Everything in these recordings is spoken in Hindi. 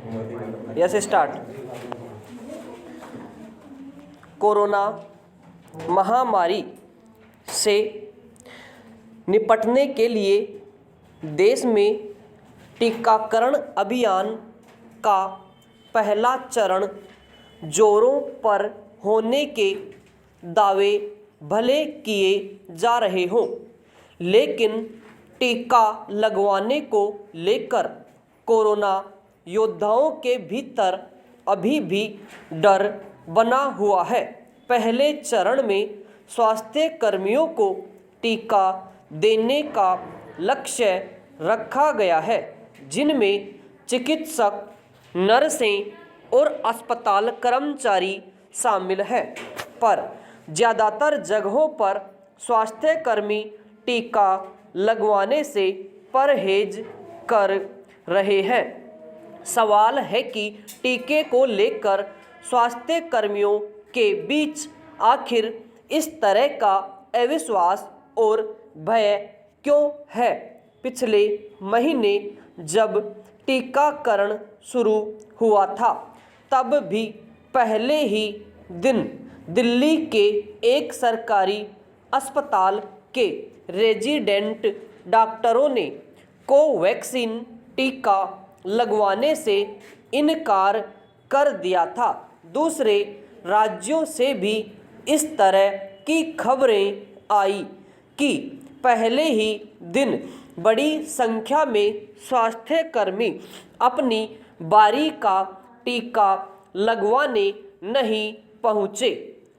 Yes start. कोरोना महामारी से निपटने के लिए देश में टीकाकरण अभियान का पहला चरण जोरों पर होने के दावे भले किए जा रहे हों, लेकिन टीका लगवाने को लेकर कोरोना योद्धाओं के भीतर अभी भी डर बना हुआ है। पहले चरण में स्वास्थ्य कर्मियों को टीका देने का लक्ष्य रखा गया है, जिनमें चिकित्सक, नर्सें और अस्पताल कर्मचारी शामिल हैं। पर ज़्यादातर जगहों पर स्वास्थ्य कर्मी टीका लगवाने से परहेज कर रहे हैं। सवाल है कि टीके को लेकर स्वास्थ्य कर्मियों के बीच आखिर इस तरह का अविश्वास और भय क्यों है। पिछले महीने जब टीकाकरण शुरू हुआ था, तब भी पहले ही दिन दिल्ली के एक सरकारी अस्पताल के रेजिडेंट डॉक्टरों ने कोवैक्सीन टीका लगवाने से इनकार कर दिया था। दूसरे राज्यों से भी इस तरह की खबरें आई कि पहले ही दिन बड़ी संख्या में स्वास्थ्य कर्मी अपनी बारी का टीका लगवाने नहीं पहुँचे।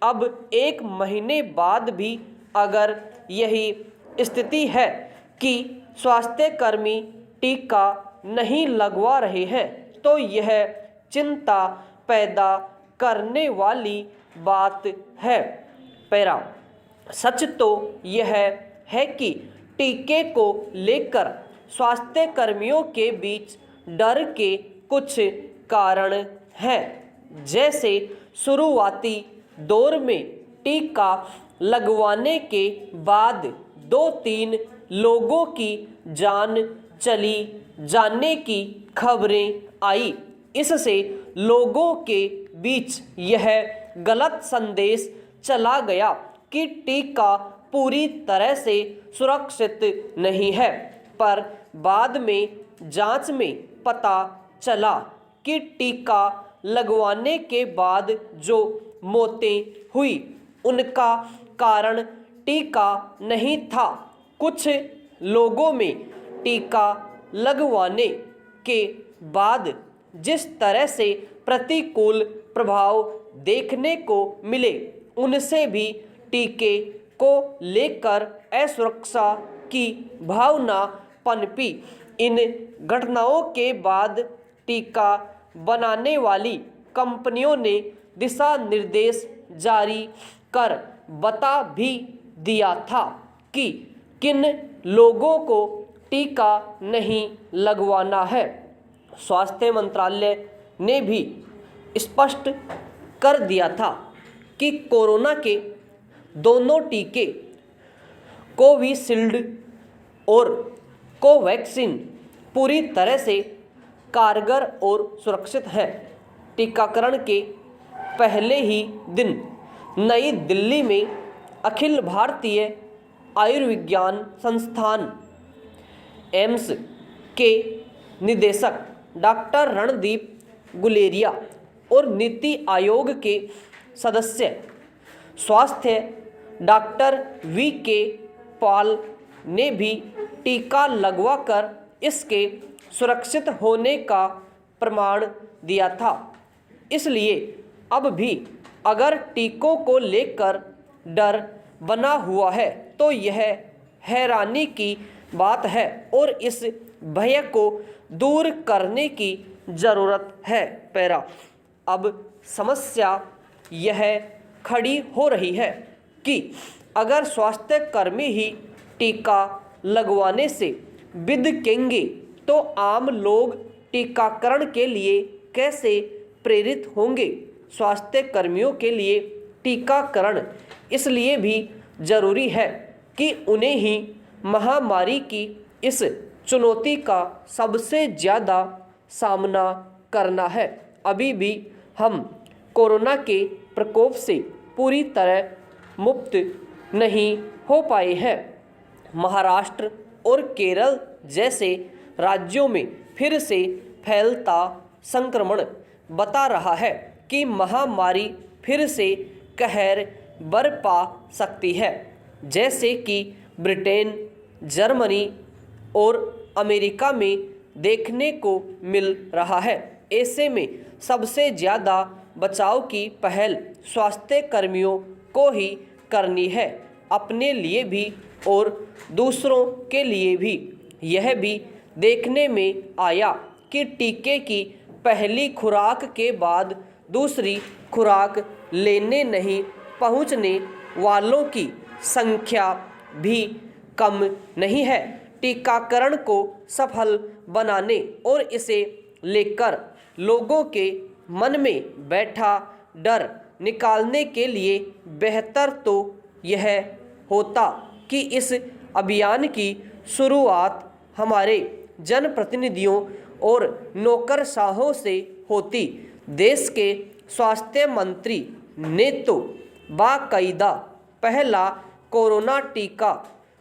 अब एक महीने बाद भी अगर यही स्थिति है कि स्वास्थ्य कर्मी टीका नहीं लगवा रहे हैं, तो यह चिंता पैदा करने वाली बात है। पैरा सच तो यह है कि टीके को लेकर स्वास्थ्य कर्मियों के बीच डर के कुछ कारण हैं। जैसे शुरुआती दौर में टीका लगवाने के बाद 2-3 लोगों की जान चली जाने की खबरें आई। इससे लोगों के बीच यह गलत संदेश चला गया कि टीका पूरी तरह से सुरक्षित नहीं है। पर बाद में जांच में पता चला कि टीका लगवाने के बाद जो मौतें हुई, उनका कारण टीका नहीं था। कुछ लोगों में टीका लगवाने के बाद जिस तरह से प्रतिकूल प्रभाव देखने को मिले, उनसे भी टीके को लेकर असुरक्षा की भावना पनपी। इन घटनाओं के बाद टीका बनाने वाली कंपनियों ने दिशा निर्देश जारी कर बता भी दिया था कि किन लोगों को टीका नहीं लगवाना है। स्वास्थ्य मंत्रालय ने भी स्पष्ट कर दिया था कि कोरोना के दोनों टीके कोविशील्ड और कोवैक्सीन पूरी तरह से कारगर और सुरक्षित हैं। टीकाकरण के पहले ही दिन नई दिल्ली में अखिल भारतीय आयुर्विज्ञान संस्थान एम्स के निदेशक डॉक्टर रणदीप गुलेरिया और नीति आयोग के सदस्य स्वास्थ्य डॉक्टर वी.के. पॉल ने भी टीका लगवाकर इसके सुरक्षित होने का प्रमाण दिया था। इसलिए अब भी अगर टीकों को लेकर डर बना हुआ है, तो यह हैरानी की बात है और इस भय को दूर करने की ज़रूरत है। पैरा अब समस्या यह खड़ी हो रही है कि अगर स्वास्थ्य कर्मी ही टीका लगवाने से बिदकेंगे, तो आम लोग टीकाकरण के लिए कैसे प्रेरित होंगे। स्वास्थ्य कर्मियों के लिए टीकाकरण इसलिए भी ज़रूरी है कि उन्हें ही महामारी की इस चुनौती का सबसे ज़्यादा सामना करना है। अभी भी हम कोरोना के प्रकोप से पूरी तरह मुक्त नहीं हो पाए हैं। महाराष्ट्र और केरल जैसे राज्यों में फिर से फैलता संक्रमण बता रहा है कि महामारी फिर से कहर बरपा सकती है, जैसे कि ब्रिटेन, जर्मनी और अमेरिका में देखने को मिल रहा है। ऐसे में सबसे ज़्यादा बचाव की पहल स्वास्थ्य कर्मियों को ही करनी है, अपने लिए भी और दूसरों के लिए भी। यह भी देखने में आया कि टीके की पहली खुराक के बाद दूसरी खुराक लेने नहीं पहुंचने वालों की संख्या भी कम नहीं है। टीकाकरण को सफल बनाने और इसे लेकर लोगों के मन में बैठा डर निकालने के लिए बेहतर तो यह होता कि इस अभियान की शुरुआत हमारे जनप्रतिनिधियों और नौकरशाहों से होती। देश के स्वास्थ्य मंत्री ने तो बाकायदा पहला कोरोना टीका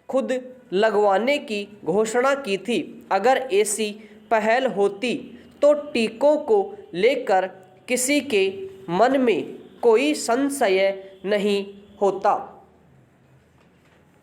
खुद लगवाने की घोषणा की थी। अगर ऐसी पहल होती तो टीकों को लेकर किसी के मन में कोई संशय नहीं होता।